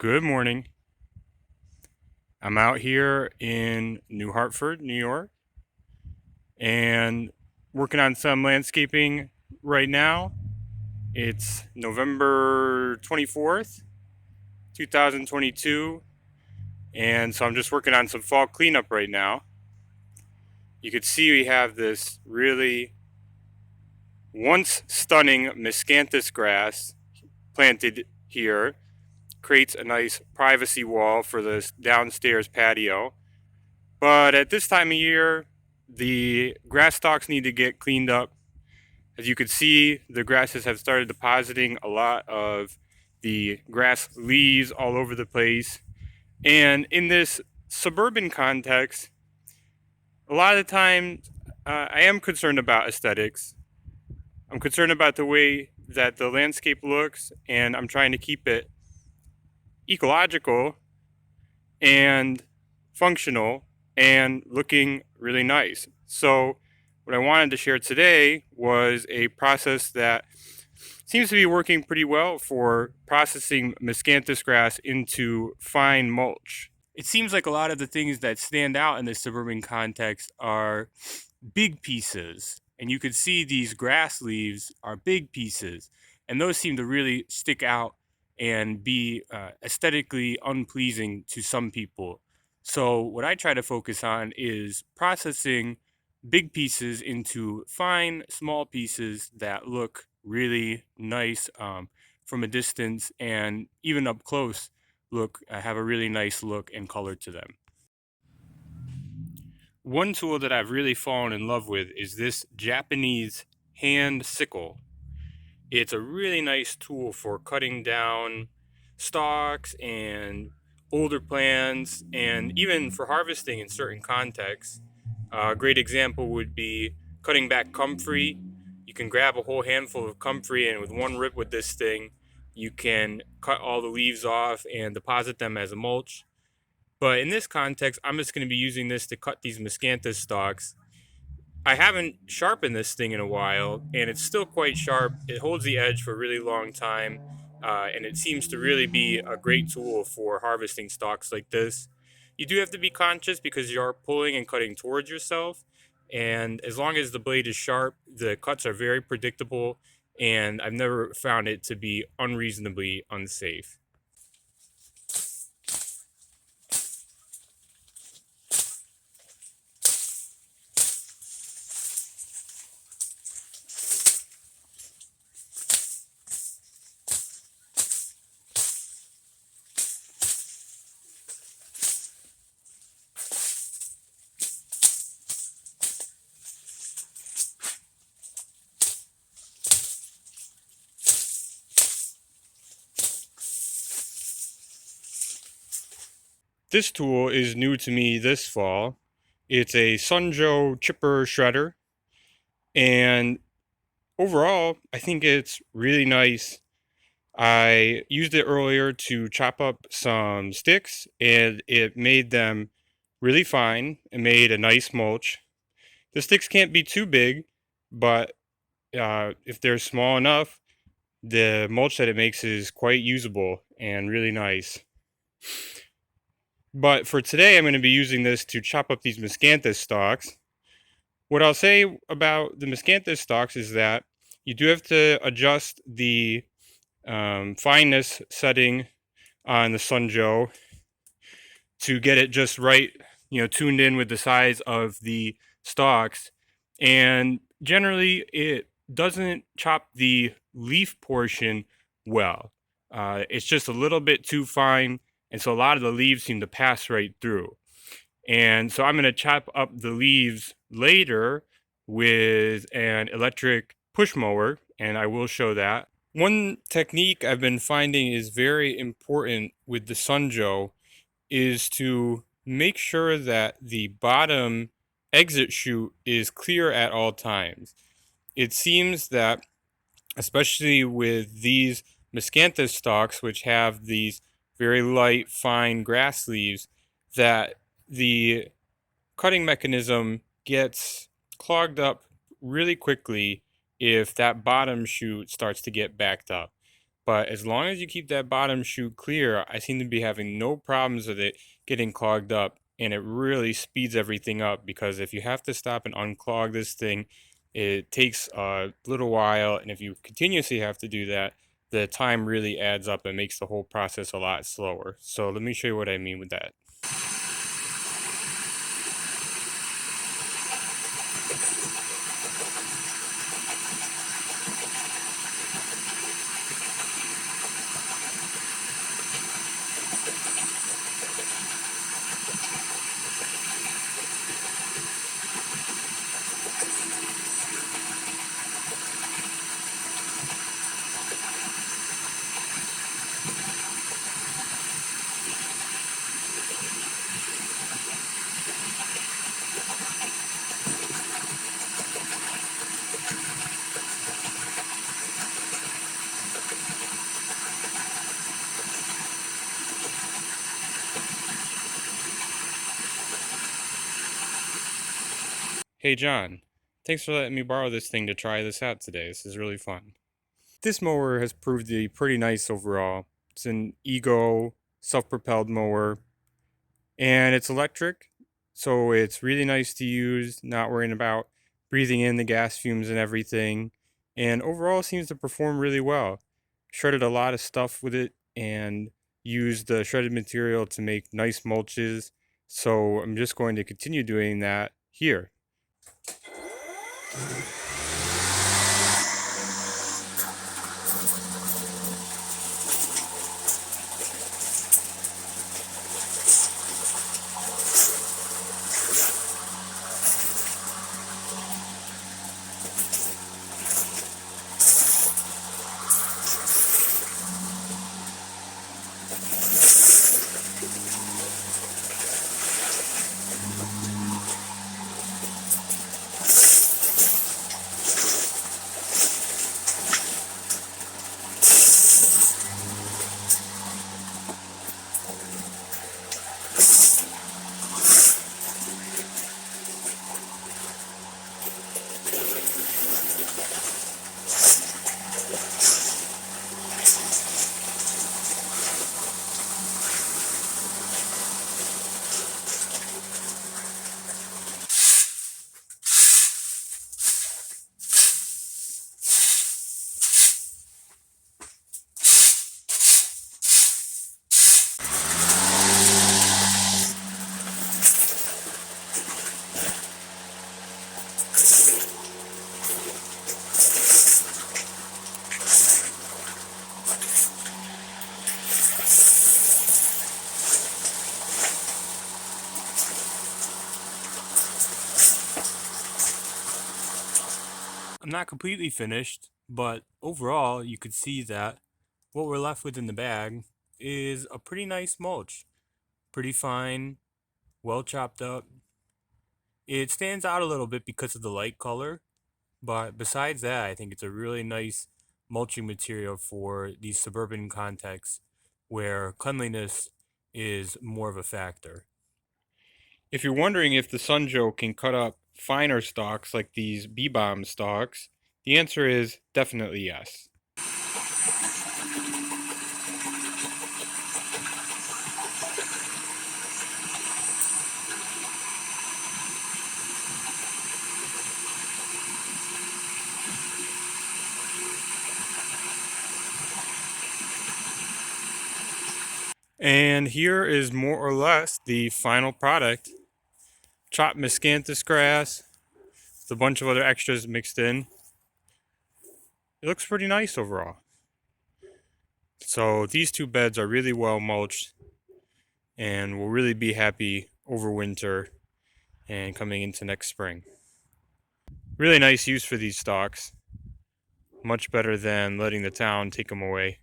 Good morning. I'm out here in New Hartford, New York, and working on some landscaping right now. It's November 24th, 2022, and so I'm just working on some fall cleanup right now. You can see we have this really once stunning Miscanthus grass planted here. Creates a nice privacy wall for this downstairs patio. But at this time of year, the grass stalks need to get cleaned up. As you can see, the grasses have started depositing a lot of the grass leaves all over the place. And in this suburban context, a lot of the time, I am concerned about aesthetics. I'm concerned about the way that the landscape looks, and I'm trying to keep it ecological and functional and looking really nice. So what I wanted to share today was a process that seems to be working pretty well for processing Miscanthus grass into fine mulch. It seems like a lot of the things that stand out in the suburban context are big pieces. And you could see these grass leaves are big pieces. And those seem to really stick out and be aesthetically unpleasing to some people. So, what I try to focus on is processing big pieces into fine, small pieces that look really nice from a distance and even up close have a really nice look and color to them. One tool that I've really fallen in love with is this Japanese hand sickle. It's a really nice tool for cutting down stalks and older plants and even for harvesting in certain contexts. A great example would be cutting back comfrey. You can grab a whole handful of comfrey, and with one rip with this thing, you can cut all the leaves off and deposit them as a mulch. But in this context, I'm just going to be using this to cut these miscanthus stalks. I haven't sharpened this thing in a while, and it's still quite sharp. It holds the edge for a really long time, and it seems to really be a great tool for harvesting stalks like this. You do have to be conscious because you are pulling and cutting towards yourself, and as long as the blade is sharp, the cuts are very predictable, and I've never found it to be unreasonably unsafe. This tool is new to me this fall. It's a Sunjo chipper shredder, and overall, I think it's really nice. I used it earlier to chop up some sticks, and it made them really fine. It made a nice mulch. The sticks can't be too big, but if they're small enough, the mulch that it makes is quite usable and really nice. But for today, I'm going to be using this to chop up these miscanthus stalks. What I'll say about the miscanthus stalks is that you do have to adjust the fineness setting on the Sunjo to get it just right, tuned in with the size of the stalks. And generally, it doesn't chop the leaf portion well. It's just a little bit too fine, and so a lot of the leaves seem to pass right through. And so I'm going to chop up the leaves later with an electric push mower, and I will show that. One technique I've been finding is very important with the Sunjo is to make sure that the bottom exit chute is clear at all times. It seems that, especially with these miscanthus stalks, which have these very light, fine grass leaves, that the cutting mechanism gets clogged up really quickly if that bottom chute starts to get backed up. But as long as you keep that bottom chute clear, I seem to be having no problems with it getting clogged up. And it really speeds everything up, because if you have to stop and unclog this thing, it takes a little while. And if you continuously have to do that, the time really adds up and makes the whole process a lot slower. So let me show you what I mean with that. Hey John, thanks for letting me borrow this thing to try this out today. This is really fun. This mower has proved to be pretty nice overall. It's an Ego self-propelled mower, and it's electric, so it's really nice to use, not worrying about breathing in the gas fumes and everything. And overall seems to perform really well. Shredded a lot of stuff with it and used the shredded material to make nice mulches. So I'm just going to continue doing that here. I'm not completely finished, but overall you could see that what we're left with in the bag is a pretty nice mulch. Pretty fine, well chopped up. It stands out a little bit because of the light color, but besides that, I think it's a really nice mulching material for these suburban contexts where cleanliness is more of a factor. If you're wondering if the Sunjoe can cut up finer stalks like these bee-balm stalks, the answer is definitely yes. And here is more or less the final product. Chopped Miscanthus grass with a bunch of other extras mixed in. It looks pretty nice overall. So these two beds are really well mulched and will really be happy over winter and coming into next spring. Really nice use for these stalks. Much better than letting the town take them away.